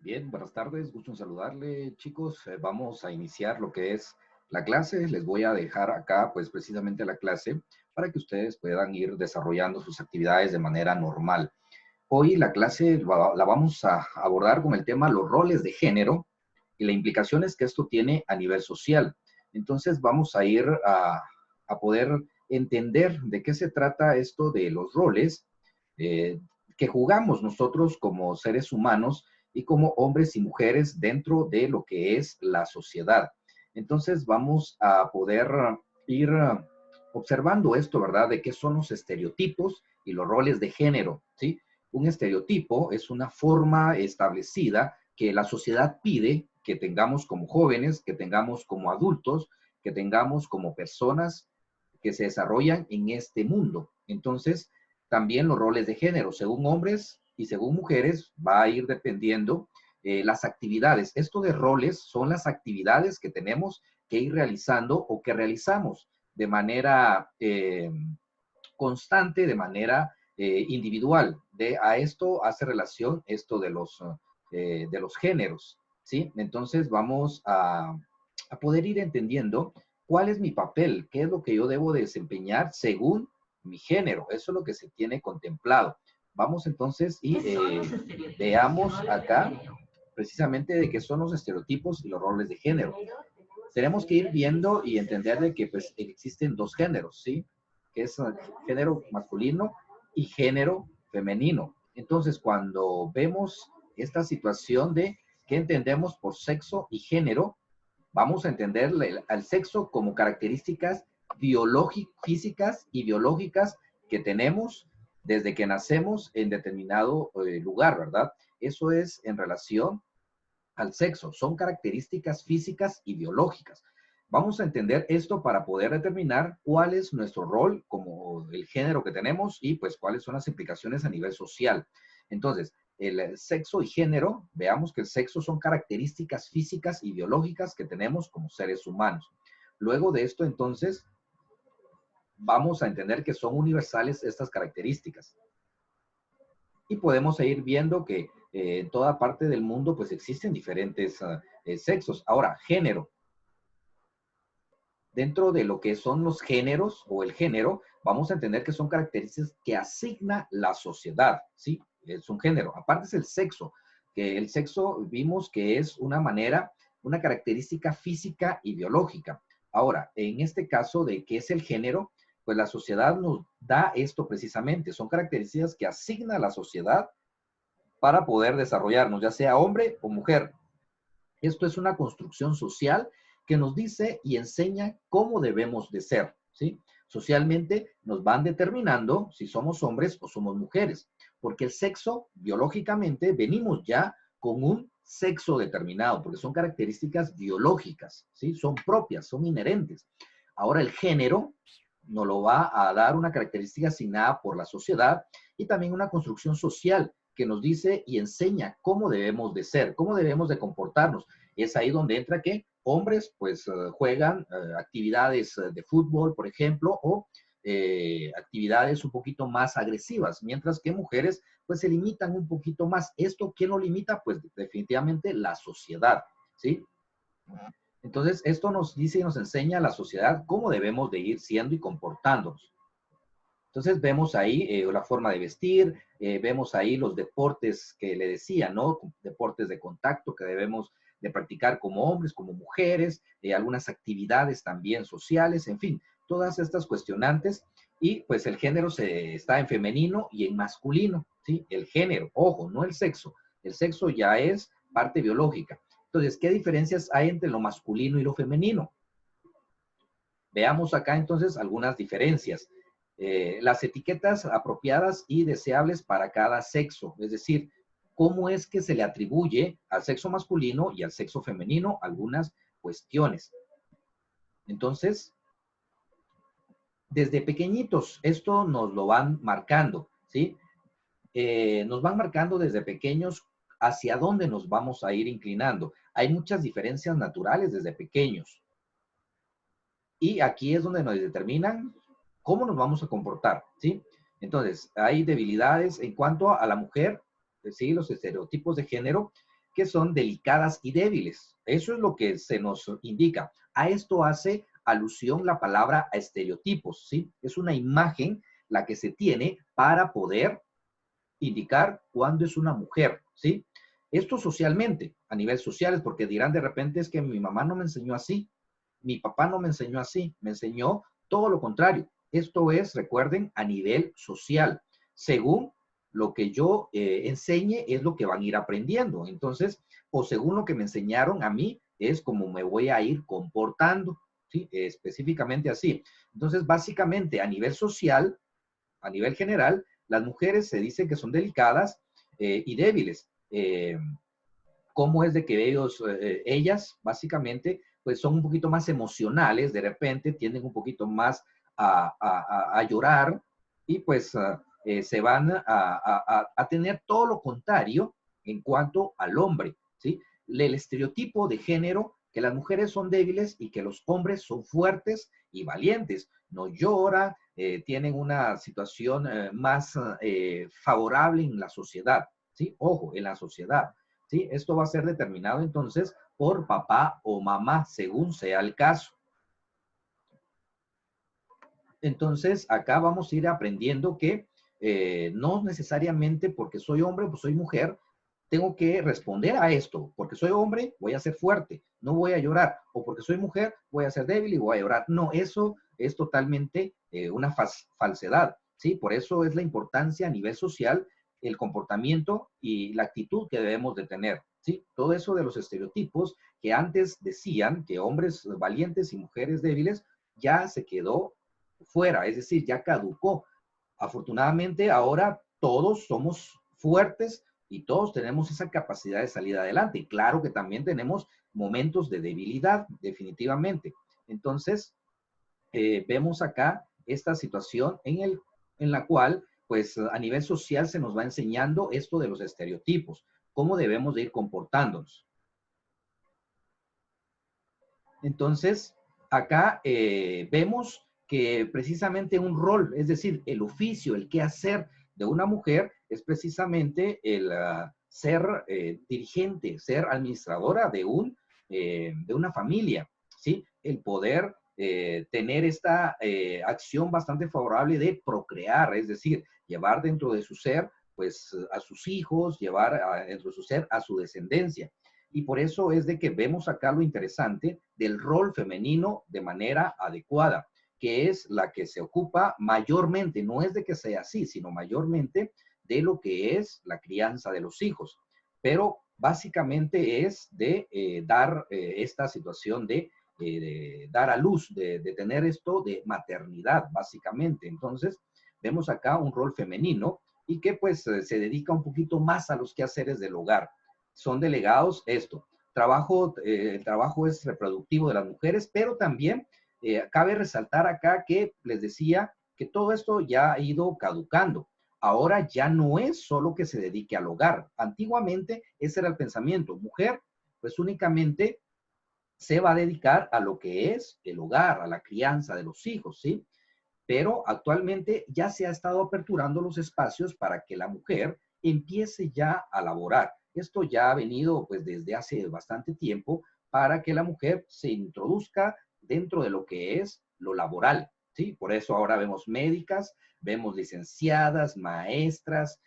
Bien, buenas tardes, gusto en saludarle, chicos. Vamos a iniciar lo que es la clase. Les voy a dejar acá, pues precisamente la clase para que ustedes puedan ir desarrollando sus actividades de manera normal. Hoy la clase la vamos a abordar con el tema los roles de género y las implicaciones que esto tiene a nivel social. Entonces vamos a ir a poder entender de qué se trata esto de los roles eh, que jugamos nosotros como seres humanos y como hombres y mujeres dentro de lo que es la sociedad. Entonces vamos a poder ir observando esto, ¿verdad? De qué son los estereotipos y los roles de género, ¿sí? Un estereotipo es una forma establecida que la sociedad pide que tengamos como jóvenes, que tengamos como adultos, que tengamos como personas que se desarrollan en este mundo. Entonces, también los roles de género, según hombres y según mujeres, va a ir dependiendo las actividades. Esto de roles son las actividades que tenemos que ir realizando o que realizamos de manera constante, de manera individual. A esto hace relación esto de los géneros, ¿sí? Entonces vamos a poder ir entendiendo cuál es mi papel, qué es lo que yo debo desempeñar según mi género. Eso es lo que se tiene contemplado. Vamos entonces y veamos acá precisamente de qué son los estereotipos y los roles de género. Tenemos que ir viendo y entender de que pues existen dos géneros, ¿sí? Que es género masculino y género femenino. Entonces, cuando vemos esta situación de qué entendemos por sexo y género, vamos a entender al sexo como características físicas y biológicas que tenemos desde que nacemos en determinado lugar, ¿verdad? Eso es en relación al sexo, son características físicas y biológicas. Vamos a entender esto para poder determinar cuál es nuestro rol como el género que tenemos y pues cuáles son las implicaciones a nivel social. Entonces, el sexo y género, veamos que el sexo son características físicas y biológicas que tenemos como seres humanos. Luego de esto, entonces, vamos a entender que son universales estas características. Y podemos ir viendo que en toda parte del mundo pues existen diferentes sexos. Ahora, género. Dentro de lo que son los géneros o el género, vamos a entender que son características que asigna la sociedad, ¿sí? Es un género. Aparte es el sexo, que el sexo vimos que es una manera, una característica física y biológica. Ahora, en este caso de qué es el género, pues la sociedad nos da esto precisamente. Son características que asigna la sociedad para poder desarrollarnos, ya sea hombre o mujer. Esto es una construcción social que nos dice y enseña cómo debemos de ser, ¿sí? Socialmente nos van determinando si somos hombres o somos mujeres, porque el sexo, biológicamente, venimos ya con un sexo determinado, porque son características biológicas, ¿sí? Son propias, son inherentes. Ahora el género nos lo va a dar una característica asignada por la sociedad y también una construcción social que nos dice y enseña cómo debemos de ser, cómo debemos de comportarnos. Es ahí donde entra que hombres pues juegan actividades de fútbol, por ejemplo, o actividades un poquito más agresivas, mientras que mujeres pues se limitan un poquito más. ¿Esto quién lo limita? Pues definitivamente la sociedad, ¿sí? Entonces, esto nos dice y nos enseña a la sociedad cómo debemos de ir siendo y comportándonos. Entonces vemos ahí la forma de vestir, vemos ahí los deportes que le decía, ¿no? Deportes de contacto que debemos de practicar como hombres, como mujeres, algunas actividades también sociales, en fin, todas estas cuestionantes. Y pues el género está en femenino y en masculino, ¿sí? El género, ojo, no el sexo. El sexo ya es parte biológica. Entonces, ¿qué diferencias hay entre lo masculino y lo femenino? Veamos acá entonces algunas diferencias. Las etiquetas apropiadas y deseables para cada sexo, es decir, cómo es que se le atribuye al sexo masculino y al sexo femenino algunas cuestiones. Entonces, desde pequeñitos, esto nos lo van marcando, ¿sí? Nos van marcando desde pequeños hacia dónde nos vamos a ir inclinando. Hay muchas diferencias naturales desde pequeños. Y aquí es donde nos determinan cómo nos vamos a comportar, ¿sí? Entonces, hay debilidades en cuanto a la mujer, ¿sí? Los estereotipos de género que son delicadas y débiles. Eso es lo que se nos indica. A esto hace alusión la palabra estereotipos, ¿sí? Es una imagen la que se tiene para poder indicar cuándo es una mujer, ¿sí? Esto socialmente, a nivel social, es porque dirán de repente es que mi mamá no me enseñó así, mi papá no me enseñó así, me enseñó todo lo contrario. Esto es, recuerden, a nivel social. Según lo que yo enseñe es lo que van a ir aprendiendo. Entonces, o según lo que me enseñaron a mí, es como me voy a ir comportando, ¿sí? Específicamente así. Entonces, básicamente, a nivel social, a nivel general, las mujeres se dice que son delicadas y débiles. ¿Cómo es de que ellas, básicamente, pues son un poquito más emocionales, de repente tienden un poquito más a llorar y pues se van a tener todo lo contrario en cuanto al hombre, ¿sí? El estereotipo de género, que las mujeres son débiles y que los hombres son fuertes y valientes, no lloran, tienen una situación más favorable en la sociedad, ¿sí? Ojo, en la sociedad. ¿Sí? Esto va a ser determinado entonces por papá o mamá, según sea el caso. Entonces, acá vamos a ir aprendiendo que no necesariamente porque soy hombre o soy mujer, tengo que responder a esto. Porque soy hombre, voy a ser fuerte, no voy a llorar. O porque soy mujer, voy a ser débil y voy a llorar. No, eso es totalmente una falsedad. ¿Sí? Por eso es la importancia a nivel social, el comportamiento y la actitud que debemos de tener. ¿Sí? Todo eso de los estereotipos que antes decían que hombres valientes y mujeres débiles ya se quedó fuera, es decir, ya caducó. Afortunadamente ahora todos somos fuertes y todos tenemos esa capacidad de salir adelante. Claro que también tenemos momentos de debilidad, definitivamente. Entonces, vemos acá esta situación en la cual, pues a nivel social se nos va enseñando esto de los estereotipos, cómo debemos de ir comportándonos. Entonces, acá vemos que precisamente un rol, es decir, el oficio, el qué hacer de una mujer es precisamente el ser dirigente, ser administradora de una familia, ¿sí? El poder tener esta acción bastante favorable de procrear, es decir, llevar dentro de su ser, pues, a sus hijos, llevar dentro de su ser a su descendencia. Y por eso es de que vemos acá lo interesante del rol femenino de manera adecuada, que es la que se ocupa mayormente, no es de que sea así, sino mayormente de lo que es la crianza de los hijos. Pero básicamente es de dar esta situación de dar a luz, de tener esto de maternidad, básicamente. Entonces, vemos acá un rol femenino y que pues se dedica un poquito más a los quehaceres del hogar. Son delegados esto. El trabajo es reproductivo de las mujeres, pero también cabe resaltar acá que les decía que todo esto ya ha ido caducando. Ahora ya no es solo que se dedique al hogar. Antiguamente ese era el pensamiento. Mujer, pues únicamente se va a dedicar a lo que es el hogar, a la crianza de los hijos, ¿sí? Pero actualmente ya se ha estado aperturando los espacios para que la mujer empiece ya a laborar. Esto ya ha venido pues desde hace bastante tiempo para que la mujer se introduzca dentro de lo que es lo laboral, ¿sí? Por eso ahora vemos médicas, vemos licenciadas, maestras,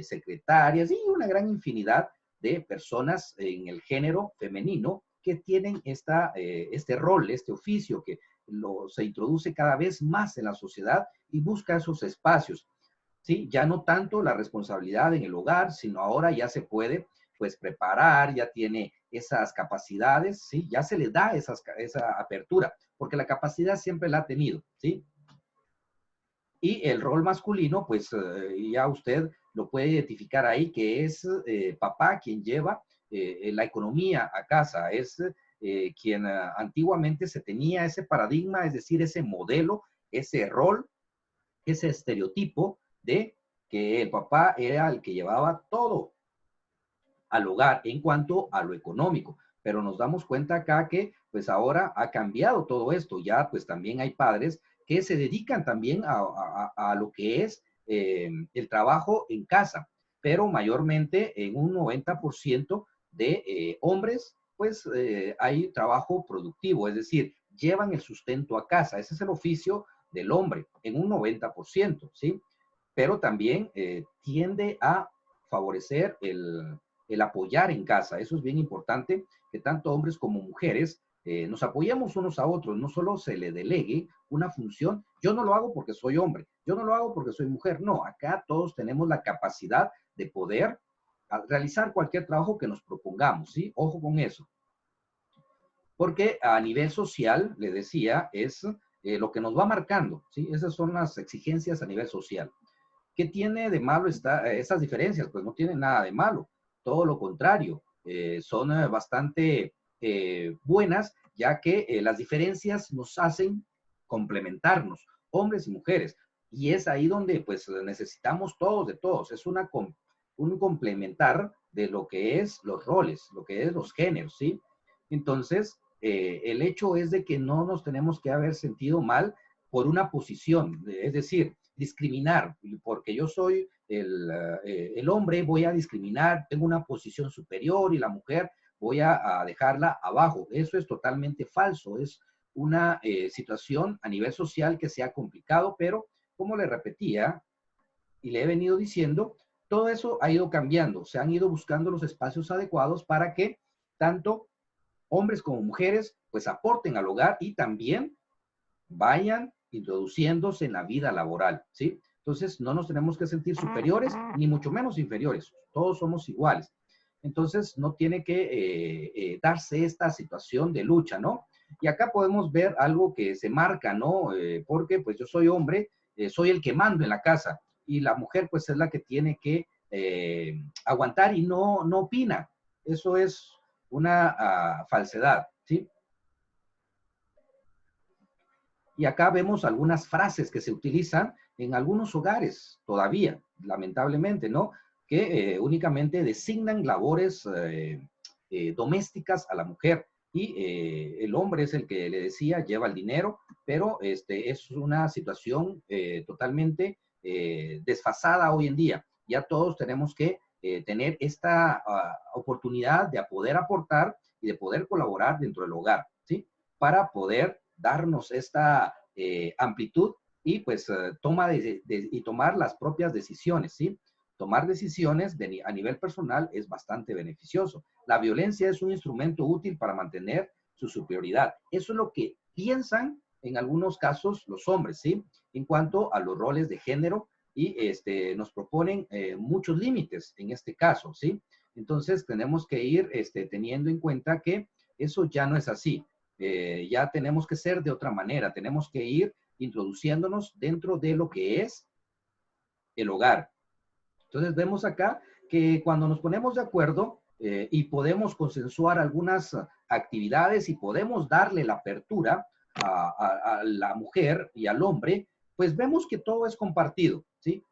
secretarias y una gran infinidad de personas en el género femenino que tienen este rol, este oficio que se introduce cada vez más en la sociedad y busca esos espacios. ¿Sí? Ya no tanto la responsabilidad en el hogar, sino ahora ya se puede pues preparar, ya tiene esas capacidades, ¿sí? Ya se le da esa apertura, porque la capacidad siempre la ha tenido, ¿sí? Y el rol masculino, pues ya usted lo puede identificar ahí, que es papá quien lleva la economía a casa, es quien antiguamente se tenía ese paradigma, es decir, ese modelo, ese rol, ese estereotipo de que el papá era el que llevaba todo al hogar en cuanto a lo económico. Pero nos damos cuenta acá que pues ahora ha cambiado todo esto. Ya pues también hay padres que se dedican también a lo que es el trabajo en casa, pero mayormente en un 90% de hombres, pues hay trabajo productivo, es decir, llevan el sustento a casa. Ese es el oficio del hombre en un 90%, ¿sí? Pero también tiende a favorecer el apoyar en casa. Eso es bien importante, que tanto hombres como mujeres nos apoyemos unos a otros, no solo se le delegue una función. Yo no lo hago porque soy hombre, yo no lo hago porque soy mujer. No, acá todos tenemos la capacidad de poder realizar cualquier trabajo que nos propongamos, ¿sí? Ojo con eso. Porque a nivel social, le decía, es lo que nos va marcando, ¿sí? Esas son las exigencias a nivel social. ¿Qué tiene de malo esas diferencias? Pues no tienen nada de malo, todo lo contrario, son bastante buenas, ya que las diferencias nos hacen complementarnos, hombres y mujeres, y es ahí donde pues necesitamos todos de todos, es un complementar de lo que es los roles, lo que es los géneros, ¿sí? Entonces, el hecho es de que no nos tenemos que haber sentido mal por una posición, es decir, discriminar, porque yo soy el hombre, voy a discriminar, tengo una posición superior y la mujer voy a dejarla abajo. Eso es totalmente falso, es una situación a nivel social que se ha complicado, pero como le repetía y le he venido diciendo, todo eso ha ido cambiando, se han ido buscando los espacios adecuados para que tanto hombres como mujeres pues aporten al hogar y también vayan introduciéndose en la vida laboral, ¿sí? Entonces, no nos tenemos que sentir superiores, ni mucho menos inferiores. Todos somos iguales. Entonces, no tiene que darse esta situación de lucha, ¿no? Y acá podemos ver algo que se marca, ¿no? Porque, pues, yo soy hombre, soy el que mando en la casa, y la mujer, pues, es la que tiene que aguantar y no opina. Eso es una falsedad, ¿sí? Y acá vemos algunas frases que se utilizan en algunos hogares todavía, lamentablemente, ¿no? Que únicamente designan labores domésticas a la mujer y el hombre es el que le decía, lleva el dinero, pero es una situación totalmente desfasada hoy en día. Ya todos tenemos que tener esta oportunidad de poder aportar y de poder colaborar dentro del hogar, ¿sí? Para poder darnos esta amplitud y pues y tomar las propias decisiones, ¿sí? Tomar decisiones a nivel personal es bastante beneficioso. La violencia es un instrumento útil para mantener su superioridad. Eso es lo que piensan en algunos casos los hombres, ¿sí? En cuanto a los roles de género y nos proponen muchos límites en este caso, ¿sí? Entonces tenemos que ir teniendo en cuenta que eso ya no es así. Ya tenemos que ser de otra manera, tenemos que ir introduciéndonos dentro de lo que es el hogar. Entonces vemos acá que cuando nos ponemos de acuerdo y podemos consensuar algunas actividades y podemos darle la apertura a la mujer y al hombre, pues vemos que todo es compartido, ¿sí?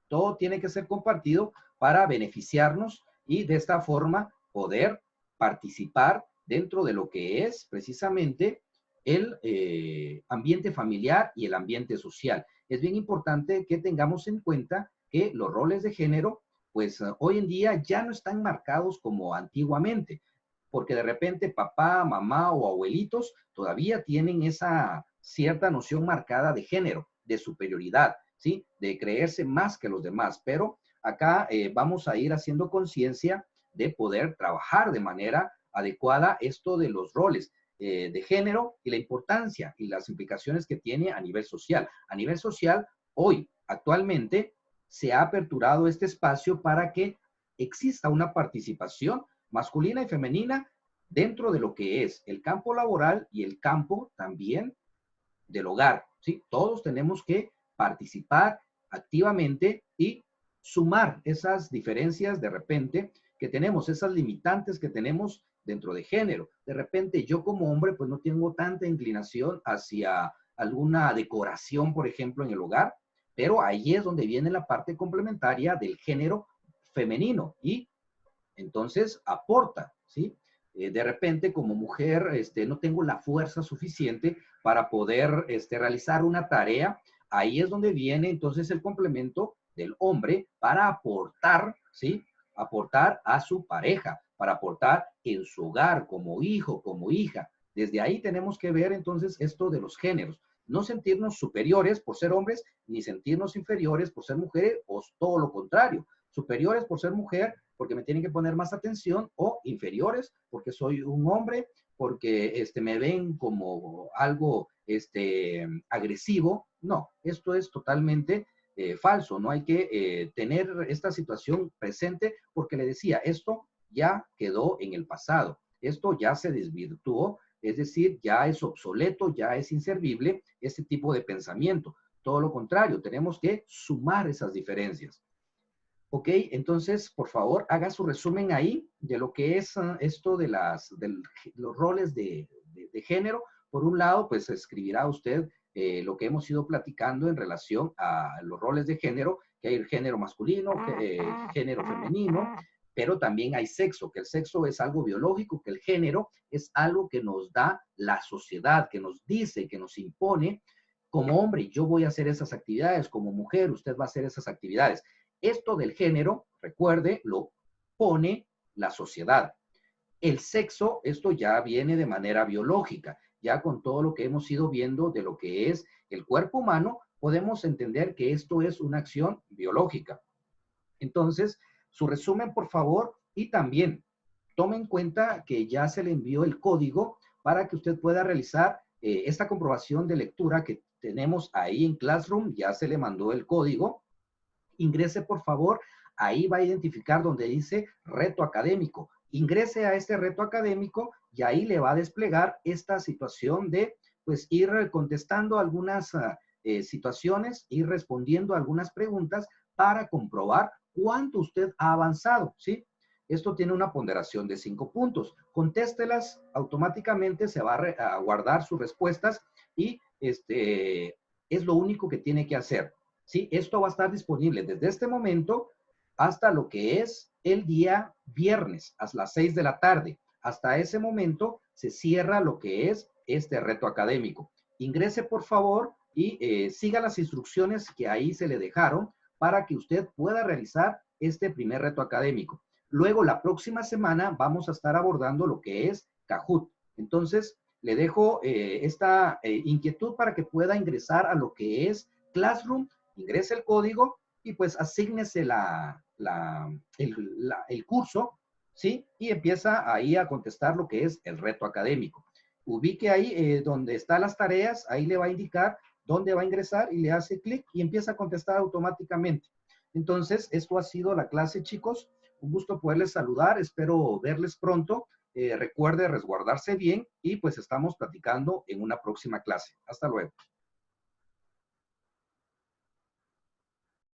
Todo tiene que ser compartido para beneficiarnos y de esta forma poder participar dentro de lo que es precisamente el ambiente familiar y el ambiente social. Es bien importante que tengamos en cuenta que los roles de género, pues hoy en día ya no están marcados como antiguamente, porque de repente papá, mamá o abuelitos todavía tienen esa cierta noción marcada de género, de superioridad, ¿sí? De creerse más que los demás, pero acá vamos a ir haciendo conciencia de poder trabajar de manera adecuada esto de los roles de género y la importancia y las implicaciones que tiene a nivel social. A nivel social, hoy, actualmente, se ha aperturado este espacio para que exista una participación masculina y femenina dentro de lo que es el campo laboral y el campo también del hogar, ¿sí? Todos tenemos que participar activamente y sumar esas diferencias de repente que tenemos, esas limitantes que tenemos dentro de género. De repente yo como hombre pues no tengo tanta inclinación hacia alguna decoración, por ejemplo, en el hogar, pero ahí es donde viene la parte complementaria del género femenino y entonces aporta, ¿sí? De repente como mujer no tengo la fuerza suficiente para poder realizar una tarea, ahí es donde viene entonces el complemento del hombre para aportar, ¿sí? aportar a su pareja, para aportar en su hogar, como hijo, como hija. Desde ahí tenemos que ver entonces esto de los géneros. No sentirnos superiores por ser hombres, ni sentirnos inferiores por ser mujeres, o todo lo contrario. Superiores por ser mujer, porque me tienen que poner más atención, o inferiores porque soy un hombre, porque me ven como algo agresivo. No, esto es totalmente falso. No hay que tener esta situación presente porque le decía, esto ya quedó en el pasado. Esto ya se desvirtuó, es decir, ya es obsoleto, ya es inservible este tipo de pensamiento. Todo lo contrario, tenemos que sumar esas diferencias. Ok, entonces, por favor, haga su resumen ahí de lo que es esto de los roles de género. Por un lado, pues escribirá usted lo que hemos ido platicando en relación a los roles de género, que hay el género masculino, género femenino, pero también hay sexo, que el sexo es algo biológico, que el género es algo que nos da la sociedad, que nos dice, que nos impone. Como hombre, yo voy a hacer esas actividades, como mujer, usted va a hacer esas actividades. Esto del género, recuerde, lo pone la sociedad. El sexo, esto ya viene de manera biológica. Ya con todo lo que hemos ido viendo de lo que es el cuerpo humano, podemos entender que esto es una acción biológica. Entonces, su resumen, por favor, y también tome en cuenta que ya se le envió el código para que usted pueda realizar esta comprobación de lectura que tenemos ahí en Classroom. Ya se le mandó el código. Ingrese, por favor, ahí va a identificar donde dice reto académico. Ingrese a este reto académico y ahí le va a desplegar esta situación de, pues, ir contestando algunas situaciones, ir respondiendo algunas preguntas para comprobar cuánto usted ha avanzado, ¿sí? Esto tiene una ponderación de 5 puntos. Contéstelas automáticamente, se va a guardar sus respuestas y es lo único que tiene que hacer. ¿Sí? Esto va a estar disponible desde este momento hasta lo que es el día viernes, a las 6 de la tarde. Hasta ese momento se cierra lo que es este reto académico. Ingrese, por favor, y siga las instrucciones que ahí se le dejaron para que usted pueda realizar este primer reto académico. Luego, la próxima semana vamos a estar abordando lo que es Kahoot. Entonces, le dejo esta inquietud para que pueda ingresar a lo que es Classroom, ingrese el código y pues asígnese el curso, ¿sí? Y empieza ahí a contestar lo que es el reto académico. Ubique ahí donde están las tareas, ahí le va a indicar dónde va a ingresar y le hace clic y empieza a contestar automáticamente. Entonces, esto ha sido la clase, chicos. Un gusto poderles saludar, espero verles pronto. Recuerde resguardarse bien y pues estamos platicando en una próxima clase. Hasta luego.